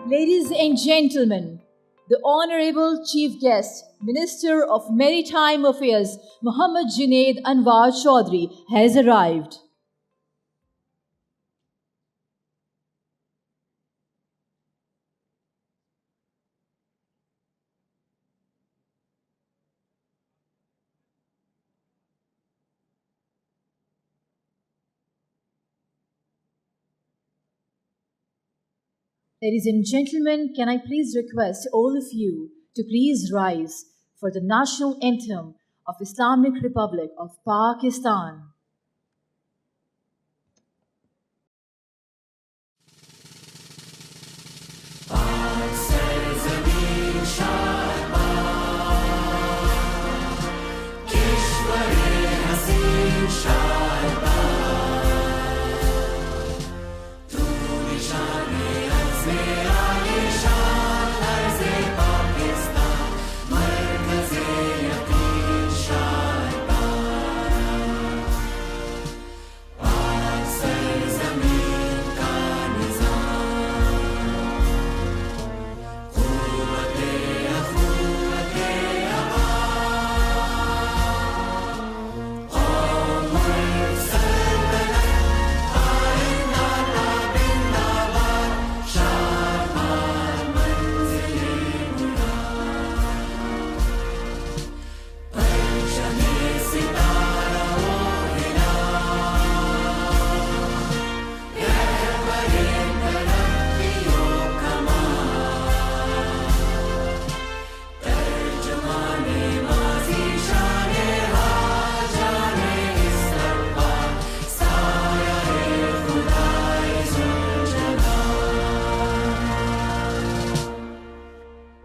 Ladies and gentlemen, the Honorable Chief Guest, Minister of Maritime Affairs, Muhammad Junaid Anwar Chaudhry, has arrived. Ladies and gentlemen, can I please request all of you to please rise for the national anthem of Islamic Republic of Pakistan.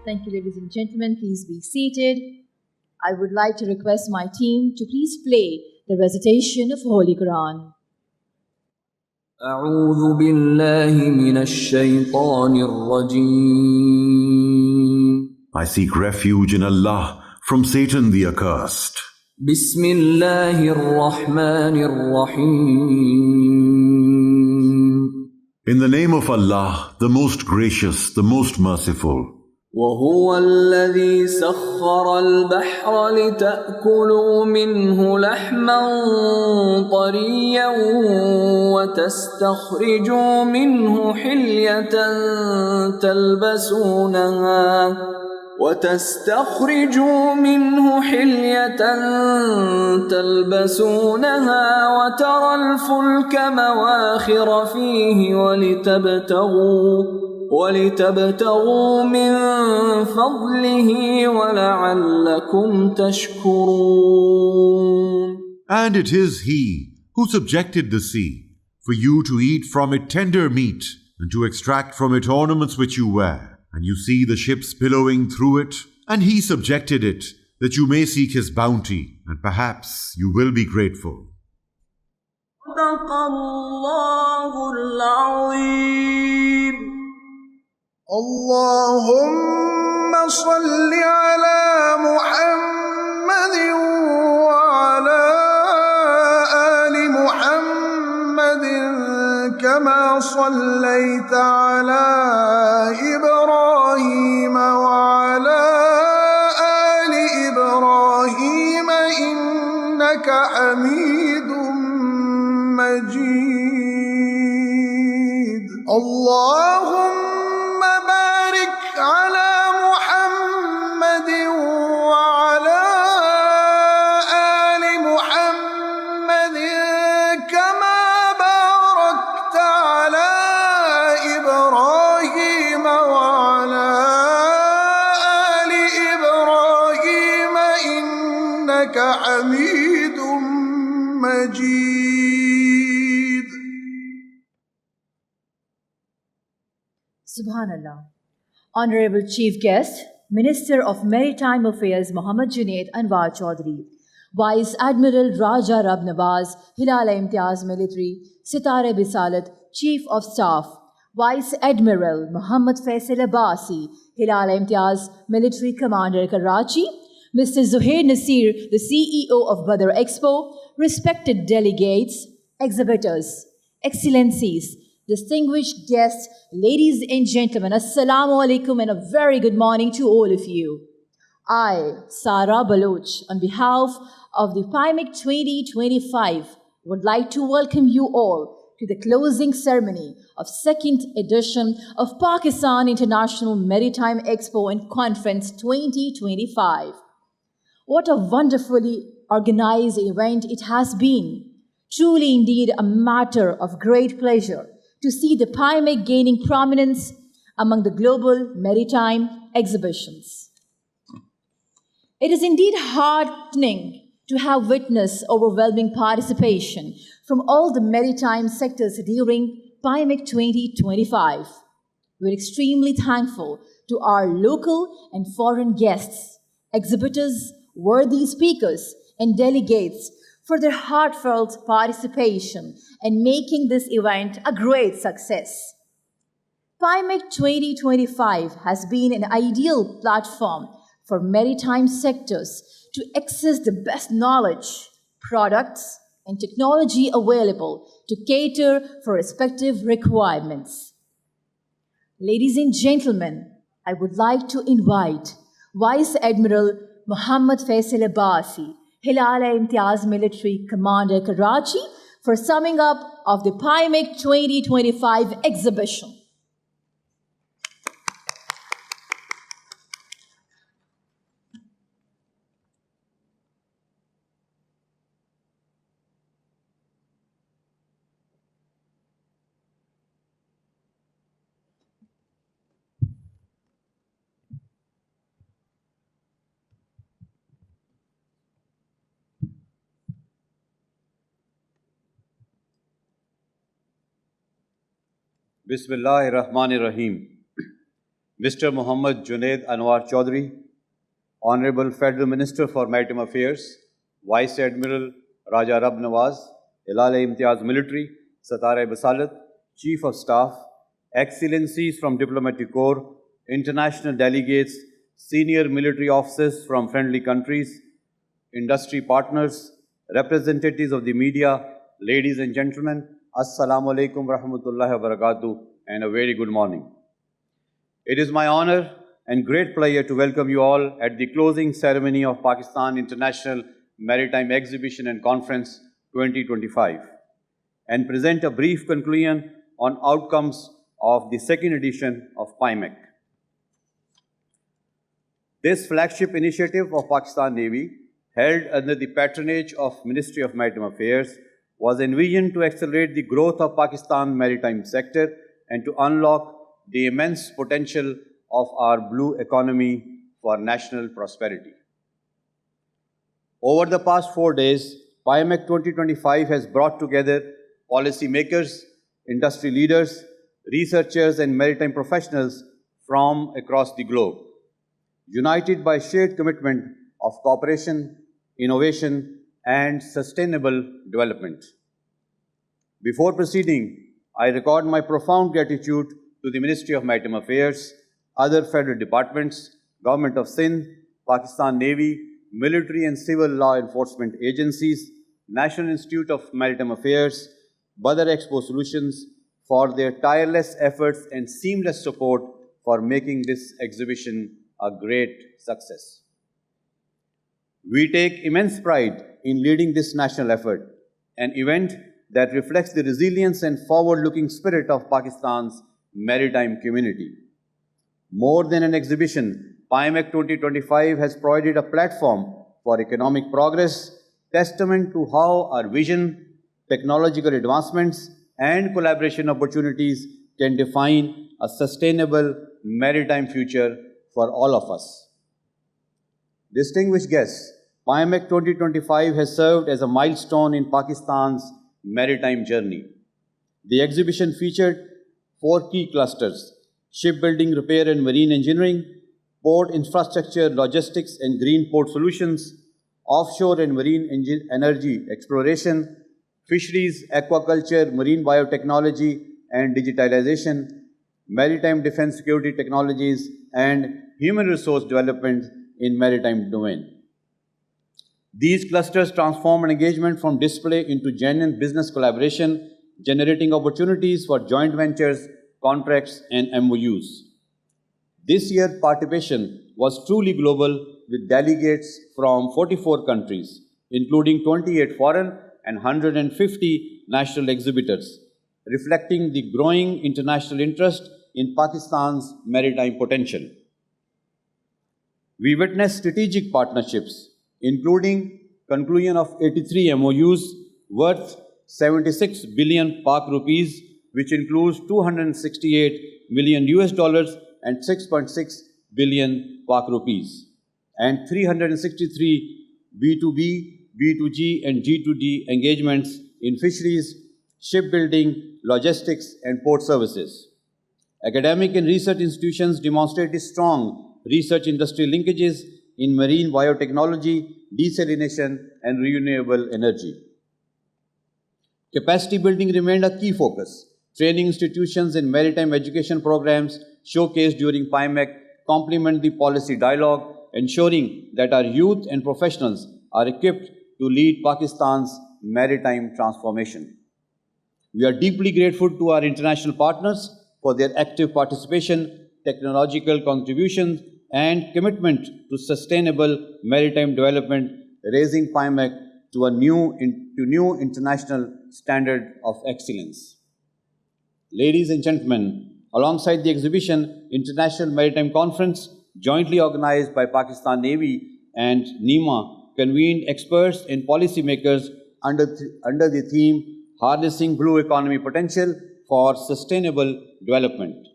Thank you, ladies and gentlemen. Please be seated. I would like to request my team to please play the recitation of Holy Quran. أعوذ بالله من الشيطان الرجيم. I seek refuge in Allah from Satan the accursed. بسم الله الرحمن الرحيم. In the name of Allah, the most gracious, the most merciful. وهو الذي سخر البحر لتأكلوا منه لحما طريا وتستخرجوا منه حلية تلبسونها وترى الفلك مواخر فيه ولتبتغوا من فضله ولعلكم تشكرون. And it is He who subjected the sea, for you to eat from it tender meat, and to extract from it ornaments which you wear. And you see the ships billowing through it, and He subjected it, that you may seek His bounty, and perhaps you will be grateful. صدق الله العظيم. اللهم صل على محمد وعلى آل محمد كما صليت على إبراهيم وعلى آل إبراهيم إنك حميد مجيد. اللهم بارك على محمد وعلى آل محمد كما باركت على إبراهيم وعلى آل إبراهيم إنك حميد مجيد. Subhanallah. Honorable Chief Guest, Minister of Maritime Affairs Muhammad Junaid Anwar Chaudhry, Vice Admiral Raja Rab Nawaz, Hilal-e-Imtiaz Military, Sitare Bisalat, Chief of Staff, Vice Admiral Muhammad Faisal Abbasi, Hilal-e-Imtiaz Military Commander Karachi, Mr. Zuhair Nasir, the CEO of Badr Expo, respected delegates, exhibitors, excellencies, distinguished guests, ladies and gentlemen, Assalamu alaikum and a very good morning to all of you. I, Sara Baloch, on behalf of the PIMEC 2025, would like to welcome you all to the closing ceremony of second edition of Pakistan International Maritime Expo and Conference 2025. What a wonderfully organized event it has been. Truly indeed a matter of great pleasure to see the PIMEC gaining prominence among the global maritime exhibitions. It is indeed heartening to have witnessed overwhelming participation from all the maritime sectors during PIMEC 2025. We're extremely thankful to our local and foreign guests, exhibitors, worthy speakers, and delegates for their heartfelt participation and making this event a great success. PIMEC 2025 has been an ideal platform for maritime sectors to access the best knowledge, products, and technology available to cater for respective requirements. Ladies and gentlemen, I would like to invite Vice Admiral Muhammad Faisal Abbasi, Hilal-e-Imtiaz Military Commander Karachi, for summing up of the PIMEC 2025 exhibition. Bismillahirrahmanirrahim. Mr. Muhammad Junaid Anwar Chaudhry, Honorable Federal Minister for Maritime Affairs, Vice Admiral Raja Rab Nawaz, Hilal-e-Imtiaz Military, Satare Basalat, Chief of Staff, Excellencies from Diplomatic Corps, international delegates, senior military officers from friendly countries, industry partners, representatives of the media, ladies and gentlemen, Assalamu alaikum rahmatullahi wa barakatuh and a very good morning. It is my honor and great pleasure to welcome you all at the closing ceremony of Pakistan International Maritime Exhibition and Conference 2025 and present a brief conclusion on outcomes of the second edition of PIMEC. This flagship initiative of Pakistan Navy, held under the patronage of Ministry of Maritime Affairs, was envisioned to accelerate the growth of Pakistan's maritime sector and to unlock the immense potential of our blue economy for national prosperity. Over the past 4 days, PIMEC 2025 has brought together policymakers, industry leaders, researchers, and maritime professionals from across the globe, united by shared commitment of cooperation, innovation, and sustainable development. Before proceeding, I record my profound gratitude to the Ministry of Maritime Affairs, other federal departments, Government of Sindh, Pakistan Navy, military and civil law enforcement agencies, National Institute of Maritime Affairs, Badr Expo Solutions for their tireless efforts and seamless support for making this exhibition a great success. We take immense pride in leading this national effort, an event that reflects the resilience and forward-looking spirit of Pakistan's maritime community. More than an exhibition, PIMEC 2025 has provided a platform for economic progress, testament to how our vision, technological advancements, and collaboration opportunities can define a sustainable maritime future for all of us. Distinguished guests, PIMEC 2025 has served as a milestone in Pakistan's maritime journey. The exhibition featured 4 key clusters: shipbuilding, repair and marine engineering, port infrastructure, logistics and green port solutions, offshore and marine energy exploration, fisheries, aquaculture, marine biotechnology and digitalization, maritime defense security technologies, and human resource development in maritime domain. These clusters transform an engagement from display into genuine business collaboration, generating opportunities for joint ventures, contracts, and MOUs. This year's participation was truly global, with delegates from 44 countries, including 28 foreign and 150 national exhibitors, reflecting the growing international interest in Pakistan's maritime potential. We witnessed strategic partnerships, including conclusion of 83 MOUs worth 76 billion Pak rupees, which includes 268 million US dollars and 6.6 billion Pak rupees, and 363 B2B, B2G, and G2D engagements in fisheries, shipbuilding, logistics, and port services. Academic and research institutions demonstrated strong research industry linkages in marine biotechnology, desalination, and renewable energy. Capacity building remained a key focus. Training institutions and maritime education programs showcased during PIMEC complement the policy dialogue, ensuring that our youth and professionals are equipped to lead Pakistan's maritime transformation. We are deeply grateful to our international partners for their active participation, technological contributions, and commitment to sustainable maritime development, raising PIMEC to a new international standard of excellence. Ladies and gentlemen, alongside the exhibition, International Maritime Conference, jointly organized by Pakistan Navy and NEMA, convened experts and policymakers under the theme Harnessing Blue Economy Potential for Sustainable Development.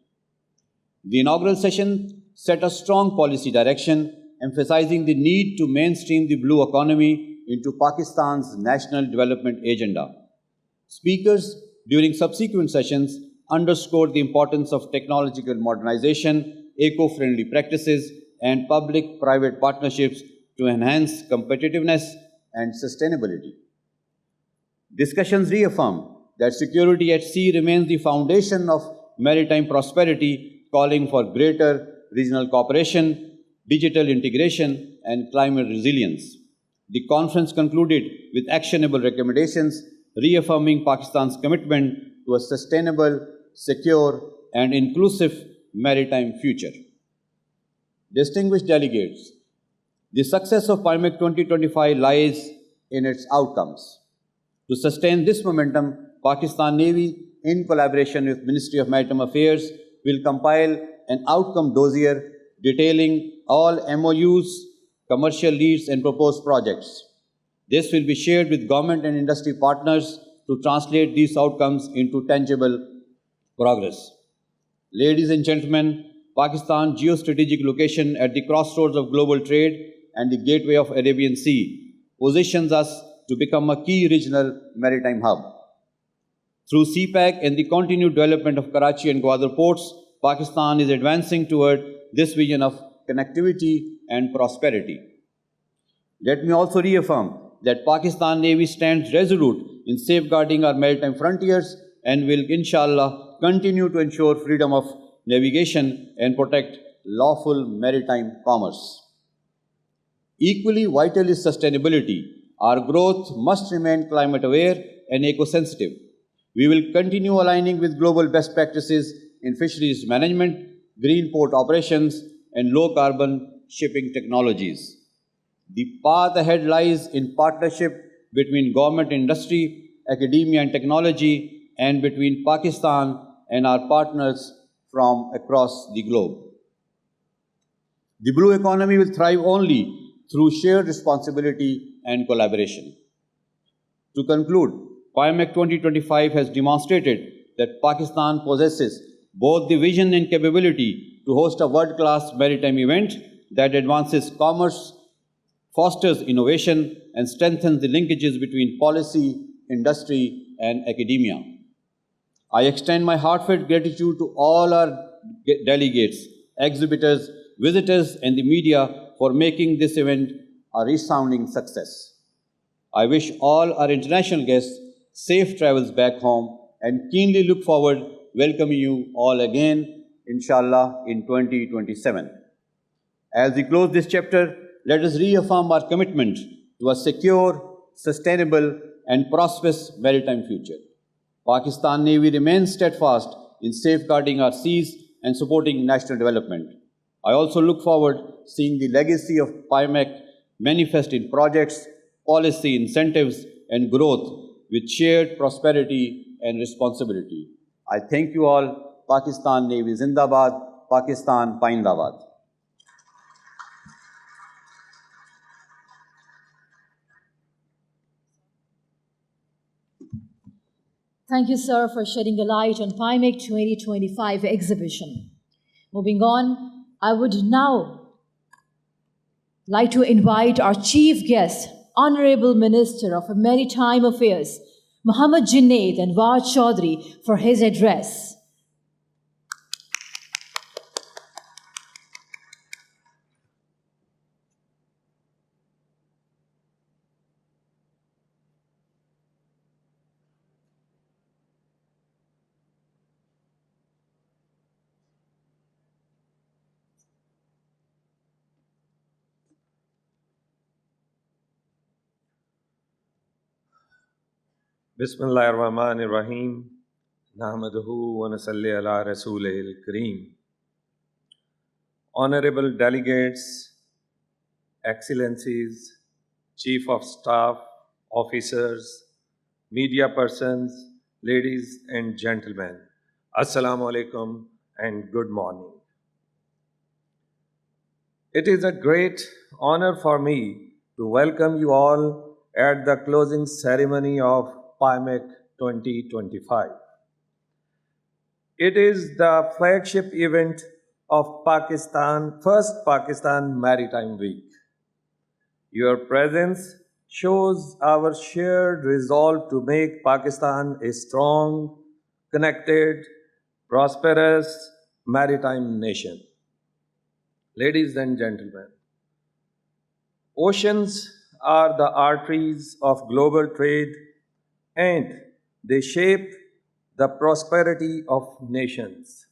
The inaugural session set a strong policy direction, emphasizing the need to mainstream the blue economy into Pakistan's national development agenda. Speakers during subsequent sessions underscored the importance of technological modernization, eco-friendly practices, and public-private partnerships to enhance competitiveness and sustainability. Discussions reaffirmed that security at sea remains the foundation of maritime prosperity, calling for greater regional cooperation, digital integration, and climate resilience. The conference concluded with actionable recommendations, reaffirming Pakistan's commitment to a sustainable, secure, and inclusive maritime future. Distinguished delegates, the success of PIMEC 2025 lies in its outcomes. To sustain this momentum, Pakistan Navy, in collaboration with Ministry of Maritime Affairs, will compile an outcome dossier detailing all MOUs, commercial leads, and proposed projects. This will be shared with government and industry partners to translate these outcomes into tangible progress. Ladies and gentlemen, Pakistan's geostrategic location at the crossroads of global trade and the gateway of Arabian Sea positions us to become a key regional maritime hub. Through CPEC and the continued development of Karachi and Gwadar ports, Pakistan is advancing toward this vision of connectivity and prosperity. Let me also reaffirm that Pakistan Navy stands resolute in safeguarding our maritime frontiers and will, inshallah, continue to ensure freedom of navigation and protect lawful maritime commerce. Equally vital is sustainability. Our growth must remain climate aware and eco-sensitive. We will continue aligning with global best practices in fisheries management, green port operations, and low-carbon shipping technologies. The path ahead lies in partnership between government and industry, academia and technology, and between Pakistan and our partners from across the globe. The blue economy will thrive only through shared responsibility and collaboration. To conclude, PIMEC 2025 has demonstrated that Pakistan possesses both the vision and capability to host a world-class maritime event that advances commerce, fosters innovation, and strengthens the linkages between policy, industry, and academia. I extend my heartfelt gratitude to all our delegates, exhibitors, visitors, and the media for making this event a resounding success. I wish all our international guests safe travels back home and keenly look forward welcoming you all again, inshallah, in 2027. As we close this chapter, let us reaffirm our commitment to a secure, sustainable, and prosperous maritime future. Pakistan Navy remains steadfast in safeguarding our seas and supporting national development. I also look forward to seeing the legacy of PIMEC manifest in projects, policy incentives, and growth with shared prosperity and responsibility. I thank you all. Pakistan Navy Zindabad, Pakistan Paindabad. Thank you, sir, for shedding a light on PIMEC 2025 exhibition. Moving on, I would now like to invite our chief guest, Honorable Minister of Maritime Affairs, Muhammad Junaid Anwar Chaudhry, for his address. Bismillahirrahmanirrahim. Nahmaduhu wa nasalli ala rasulihil kareem. Honorable delegates, excellencies, chief of staff, officers, media persons, ladies and gentlemen, assalamu alaikum and good morning. It is a great honor for me to welcome you all at the closing ceremony of PIMEC 2025. It is the flagship event of first Pakistan Maritime Week. Your presence shows our shared resolve to make Pakistan a strong, connected, prosperous maritime nation. Ladies and gentlemen, oceans are the arteries of global trade and they shape the prosperity of nations.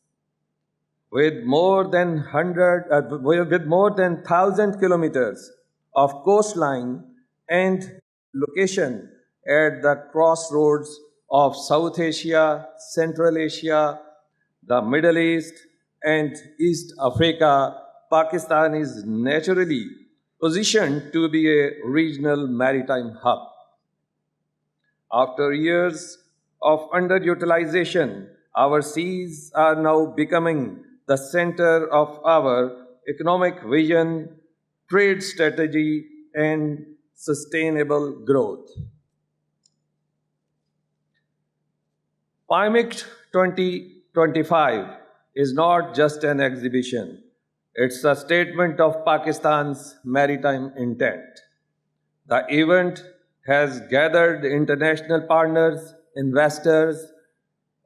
With more than 1,000 kilometers of coastline and location at the crossroads of South Asia, Central Asia, the Middle East, and East Africa, Pakistan is naturally positioned to be a regional maritime hub. After years of underutilization, our seas are now becoming the center of our economic vision, trade strategy, and sustainable growth. PIMEC 2025 is not just an exhibition. It's a statement of Pakistan's maritime intent. The event has gathered international partners, investors,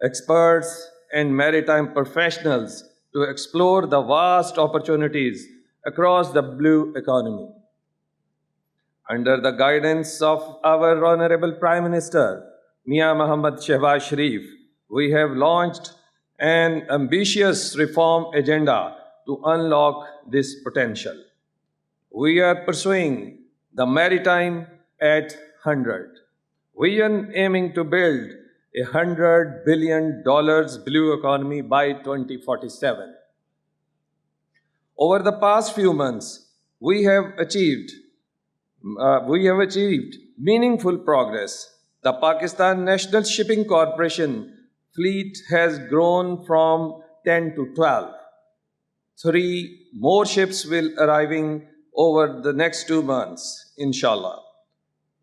experts, and maritime professionals to explore the vast opportunities across the blue economy. Under the guidance of our Honorable Prime Minister, Mia Muhammad Shehbaz Sharif, we have launched an ambitious reform agenda to unlock this potential. We are pursuing the Maritime at 100 vision, aiming to build $100 billion blue economy by 2047. Over the past few months, we have achieved meaningful progress. The Pakistan National Shipping Corporation fleet has grown from 10 to 12. 3 more ships will arriving over the next 2 months, inshallah.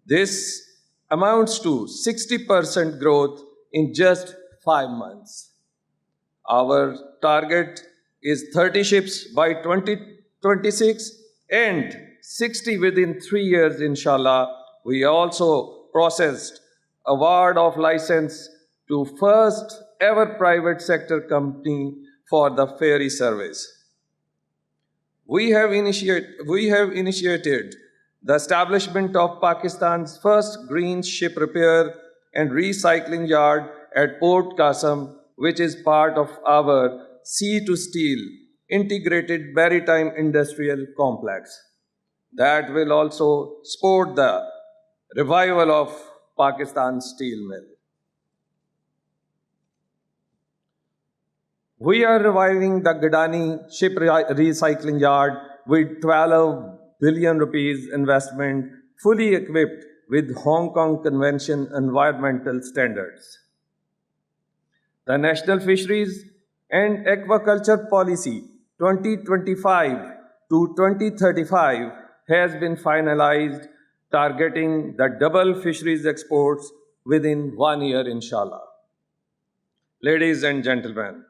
This amounts to 60% growth in just 5 months. Our target is 30 ships by 2026 and 60 within 3 years, inshallah. We also processed award of license to first ever private sector company for the ferry service. We have initiated the establishment of Pakistan's first green ship repair and recycling yard at Port Qasim, which is part of our sea to steel integrated maritime industrial complex. That will also support the revival of Pakistan's steel mill. We are reviving the Gadani ship recycling yard with 12 billion rupees investment, fully equipped with Hong Kong Convention environmental standards. The National Fisheries and Aquaculture Policy 2025 to 2035 has been finalized, targeting the double fisheries exports within 1 year, inshallah. Ladies and gentlemen,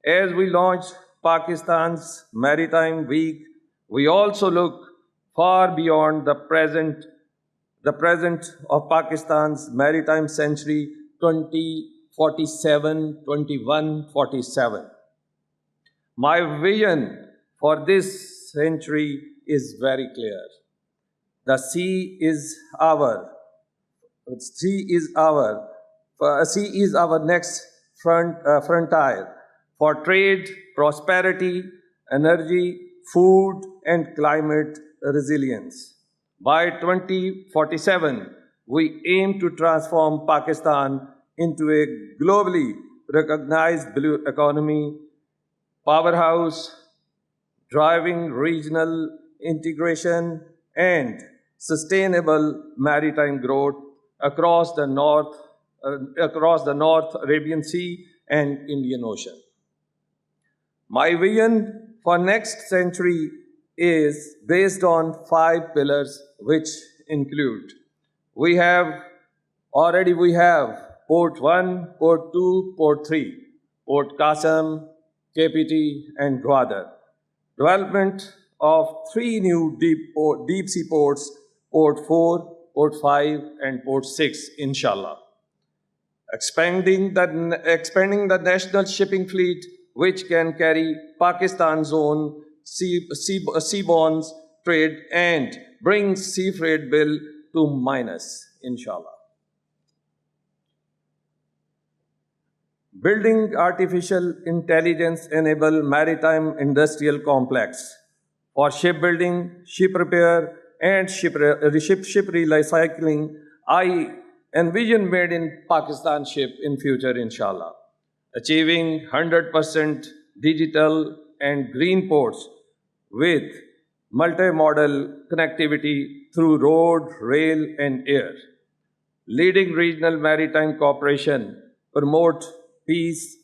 as we launch Pakistan's Maritime Week, we also look far beyond the present of Pakistan's Maritime Century 2047. My vision for this century is very clear. The sea is our next frontier for trade, prosperity, energy, food, and climate resilience. By 2047, we aim to transform Pakistan into a globally recognized blue economy powerhouse, driving regional integration and sustainable maritime growth across the North Arabian Sea and Indian Ocean. My vision for next century is based on 5 pillars, which include: we have Port 1, Port 2, Port 3, Port Qasim, KPT, and Gwadar. Development of 3 new deep sea ports, Port 4, Port 5, and Port 6, inshallah. Expanding the national shipping fleet, which can carry Pakistan's own seaborne trade and bring sea freight bill to minus, inshallah. Building artificial intelligence-enabled maritime industrial complex for shipbuilding, ship repair, and ship recycling. I envision made in Pakistan ship in future, inshallah. Achieving 100% digital and green ports with multimodal connectivity through road, rail, and air. Leading regional maritime cooperation, promote peace,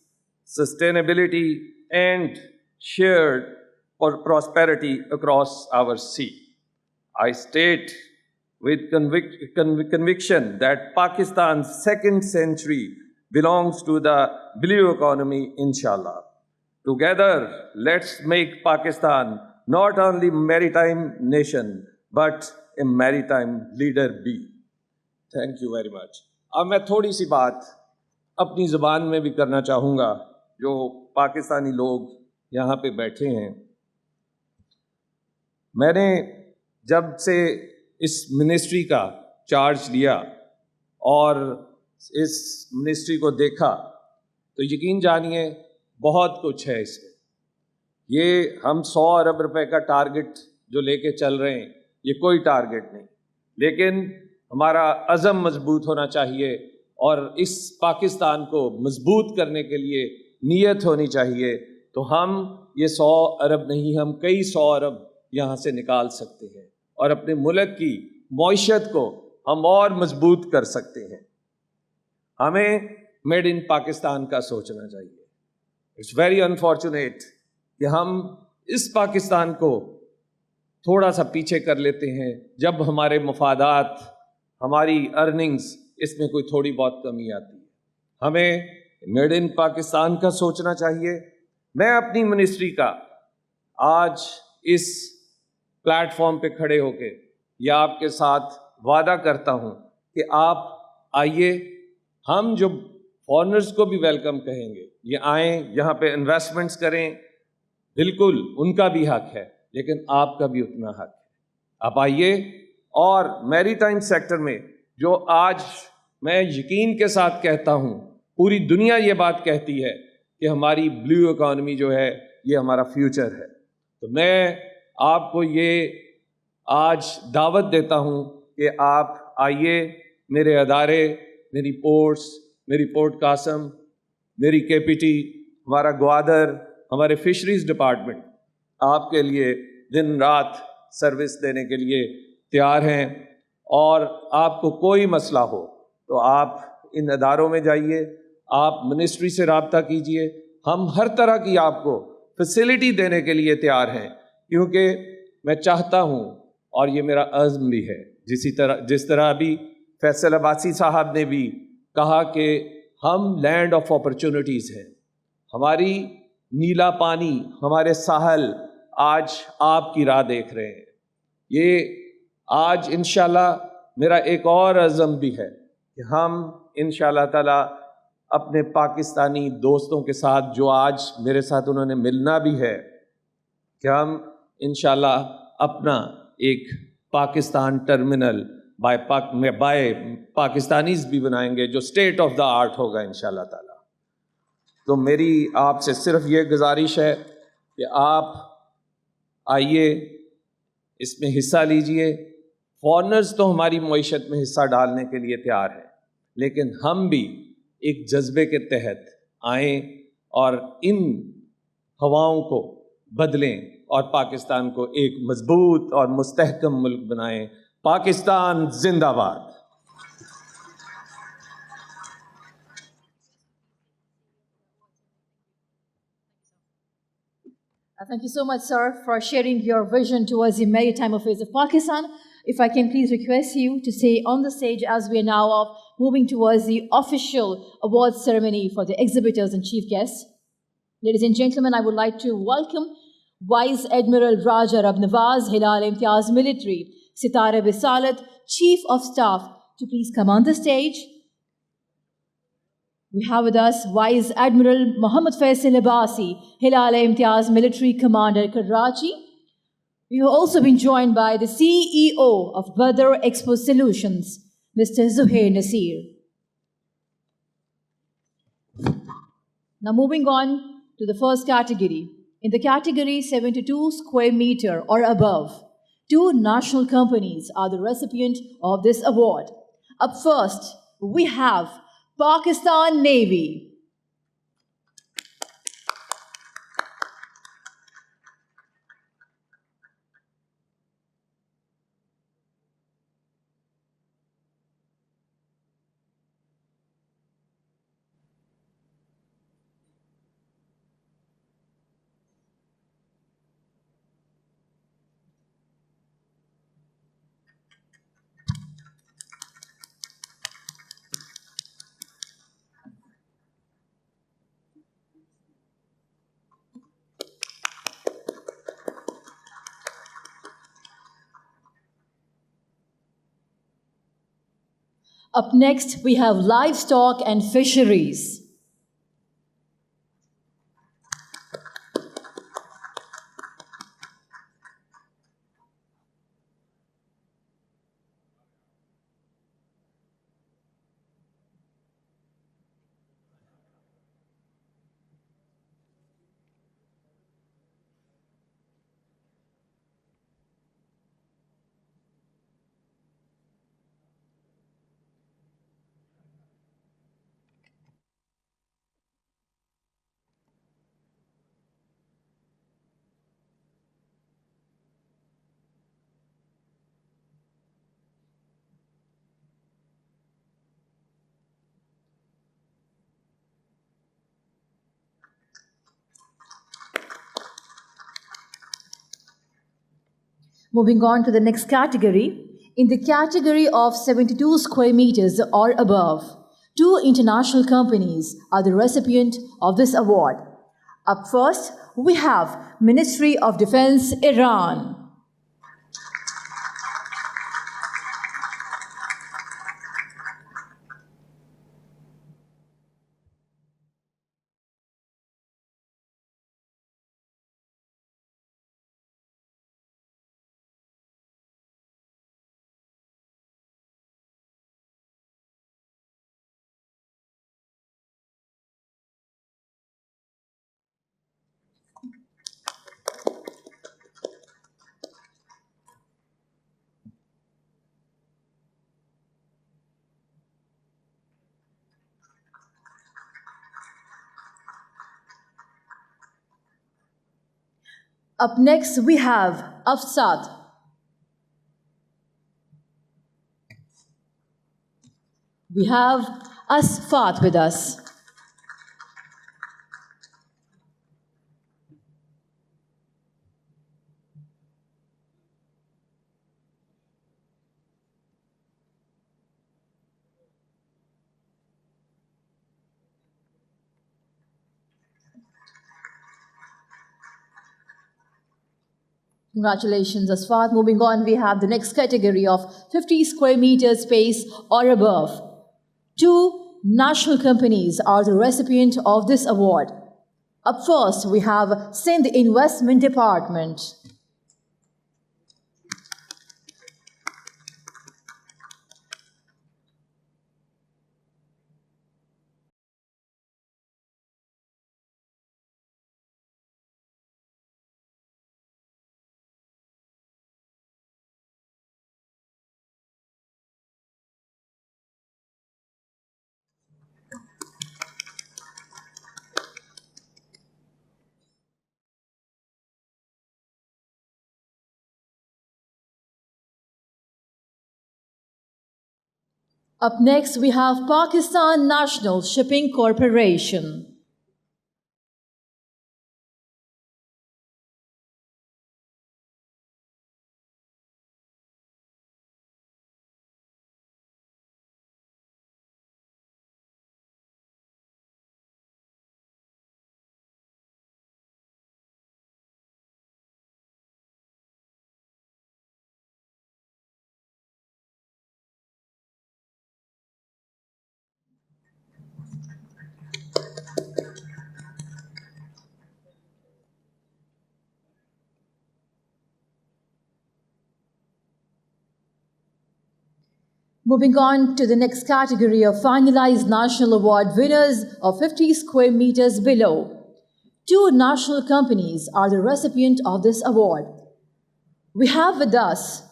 sustainability, and shared prosperity across our sea. I state with conviction that Pakistan's second century belongs to the blue economy, inshallah. Together, let's make Pakistan not only maritime nation, but a maritime leader be. Thank you very much. अब मैं थोड़ी सी बात अपनी ज़बान में भी करना चाहूँगा, जो पाकिस्तानी लोग यहाँ पे बैठे हैं। मैंने जब से इस मिनिस्ट्री का चार्ज लिया और इस मिनिस्ट्री को देखा, तो यकीन जानिए बहुत कुछ है इसमें। ये हम 100 अरब रुपए का टारगेट जो लेके चल रहे हैं, ये कोई टारगेट नहीं, लेकिन हमारा अज़म मजबूत होना चाहिए और इस पाकिस्तान को मजबूत करने के लिए नीयत होनी चाहिए। तो हम ये 100 अरब नहीं, हम कई 100 अरब यहाँ से निकाल सकते हैं और अपने मुल्क की मईशत को हम और मजबूत कर सकते हैं। हमें मेड इन पाकिस्तान का सोचना चाहिए। इट्स वेरी अनफॉर्चुनेट कि हम इस पाकिस्तान को थोड़ा सा पीछे कर लेते हैं जब हमारे मफादात, हमारी अर्निंग्स, इसमें कोई थोड़ी बहुत कमी आती है। हमें मेड इन पाकिस्तान का सोचना चाहिए। मैं अपनी मिनिस्ट्री का आज इस प्लेटफॉर्म पे खड़े होके या आपके साथ वादा करता हूँ कि आप आइए, हम जो फॉरेनर्स को भी वेलकम कहेंगे, ये आएँ, यहाँ पे इन्वेस्टमेंट्स करें, बिल्कुल उनका भी हक है, लेकिन आपका भी उतना हक है। आप आइए और मैरीटाइम सेक्टर में जो आज मैं यकीन के साथ कहता हूँ, पूरी दुनिया ये बात कहती है कि हमारी ब्लू इकॉनमी जो है ये हमारा फ्यूचर है। तो मैं आपको ये आज दावत देता हूँ कि आप आइए, मेरे अदारे, मेरी पोर्ट्स, मेरी पोर्ट कासम, मेरी केपीटी, हमारा ग्वादर, हमारे फिशरीज डिपार्टमेंट आपके लिए दिन रात सर्विस देने के लिए तैयार हैं। और आपको कोई मसला हो तो आप इन अदारों में जाइए, आप मिनिस्ट्री से रब्ता कीजिए। हम हर तरह की आपको फैसिलिटी देने के लिए तैयार हैं, क्योंकि मैं चाहता हूँ और ये मेरा अज़्म भी है, जिस तरह अभी फैसल अब्बासी साहब ने भी कहा कि हम लैंड ऑफ अपॉर्चुनिटीज़ हैं। हमारी नीला पानी, हमारे साहल आज आपकी राह देख रहे हैं। ये आज इंशाल्लाह मेरा एक और अज़म भी है कि हम इंशाल्लाह ताला अपने पाकिस्तानी दोस्तों के साथ, जो आज मेरे साथ उन्होंने मिलना भी है, कि हम इंशाल्लाह अपना एक पाकिस्तान टर्मिनल बाय पाकिस्तानीज़ भी बनाएंगे, जो स्टेट ऑफ द आर्ट होगा इंशाल्लाह ताला। तो मेरी आपसे सिर्फ ये गुजारिश है कि आप आइए, इसमें हिस्सा लीजिए। फॉरेनर्स तो हमारी मईशत में हिस्सा डालने के लिए तैयार हैं, लेकिन हम भी एक जज्बे के तहत आएँ और इन हवाओं को बदलें और पाकिस्तान को एक मजबूत और मुस्तहकम मुल्क बनाएं। पाकिस्तान जिंदाबाद। Thank you so much, sir, for sharing your vision towards the maritime affairs of Pakistan. If I can please request you to stay on the stage as we are now moving towards the official awards ceremony for the exhibitors and chief guests. Ladies and gentlemen, I would like to welcome Vice Admiral Raja Rabnawaz, Hilal Imtiaz Military, Sitara Bisalat, Chief of Staff, to please come on the stage. We have with us Vice Admiral Muhammad Faisal Abbasi, Hilal Imtiaz Military Commander, Karachi. We have also been joined by the CEO of Badr Expo Solutions, Mr. Zuhair Nasir. Now moving on to the first category. In the category 72 square meter or above, 2 national companies are the recipient of this award. Up first, we have Pakistan Navy. Up next, we have livestock and fisheries. Moving on to the next category. In the category of 72 square meters or above, 2 international companies are the recipient of this award. Up first, we have Ministry of Defense, Iran. Up next, we have Afsad. We have Asfat with us. Congratulations, Asfat. Moving on, we have the next category of 50 square meters space or above. 2 national companies are the recipient of this award. Up first, we have Sindh Investment Department. Up next, we have Pakistan National Shipping Corporation. Moving on to the next category of finalized national award winners of 50 square meters below. 2 national companies are the recipient of this award. We have with us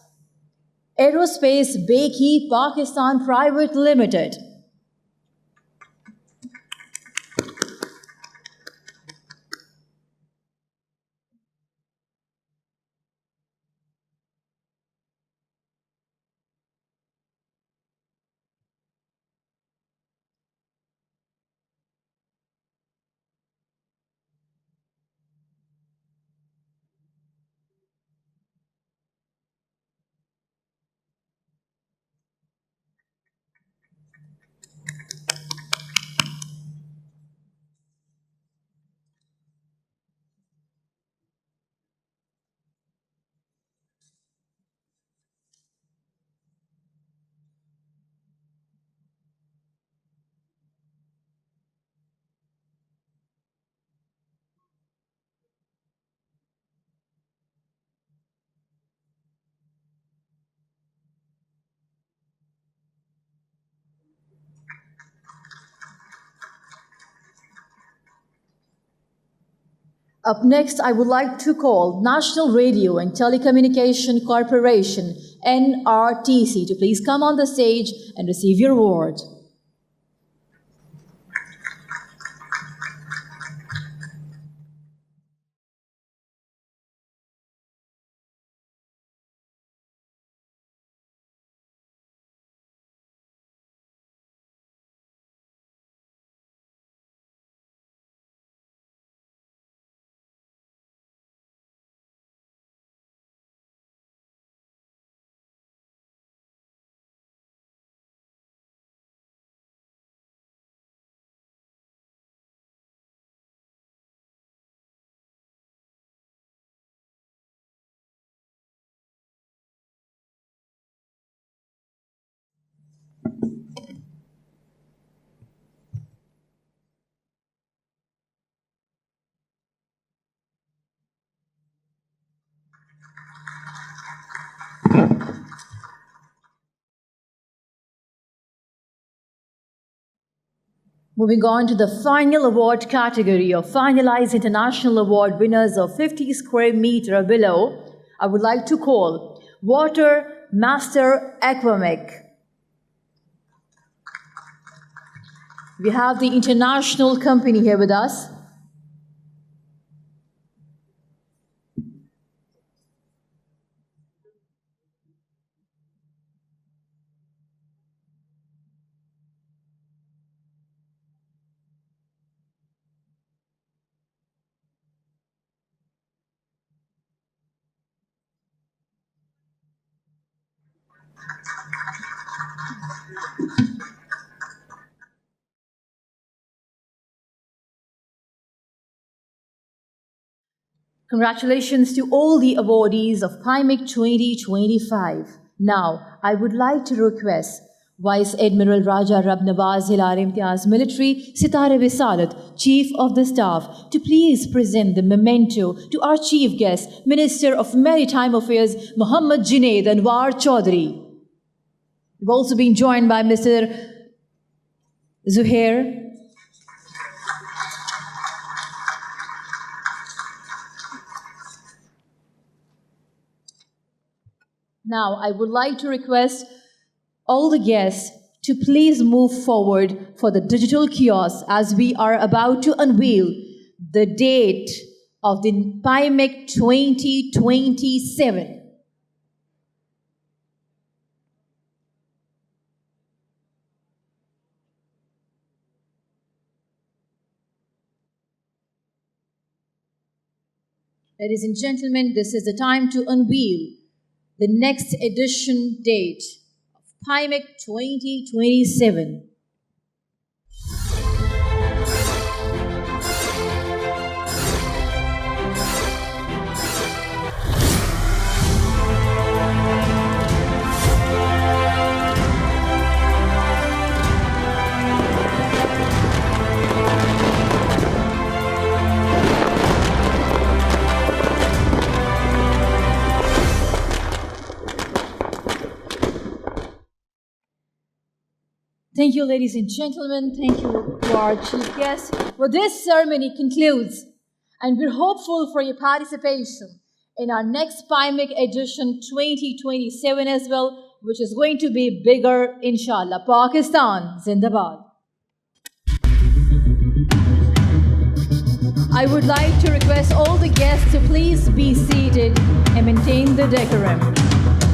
Aerospace Bekhi Pakistan Private Limited. Up next, I would like to call National Radio and Telecommunication Corporation, NRTC, to please come on the stage and receive your award. Moving on to the final award category of finalized international award winners of 50 square meter or below, I would like to call Water Master PIMEC. We have the international company here with us. Congratulations to all the awardees of PIMEC 2025. Now, I would like to request Vice Admiral Raja Rab Nawaz Hilal Imtiaz Military Sitare Visalat, Chief of the Staff, to please present the memento to our Chief Guest, Minister of Maritime Affairs Muhammad Junaid Anwar Chaudhary. We've also been joined by Mr. Zuhair. Now, I would like to request all the guests to please move forward for the digital kiosk as we are about to unveil the date of the PIMEC 2027. Ladies and gentlemen, this is the time to unveil the next edition date of PIMEC 2027. Thank you, ladies and gentlemen. Thank you to our chief guest. Well, this ceremony concludes, and we're hopeful for your participation in our next PIMEC edition 2027 as well, which is going to be bigger, inshallah. Pakistan, Zindabad. I would like to request all the guests to please be seated and maintain the decorum.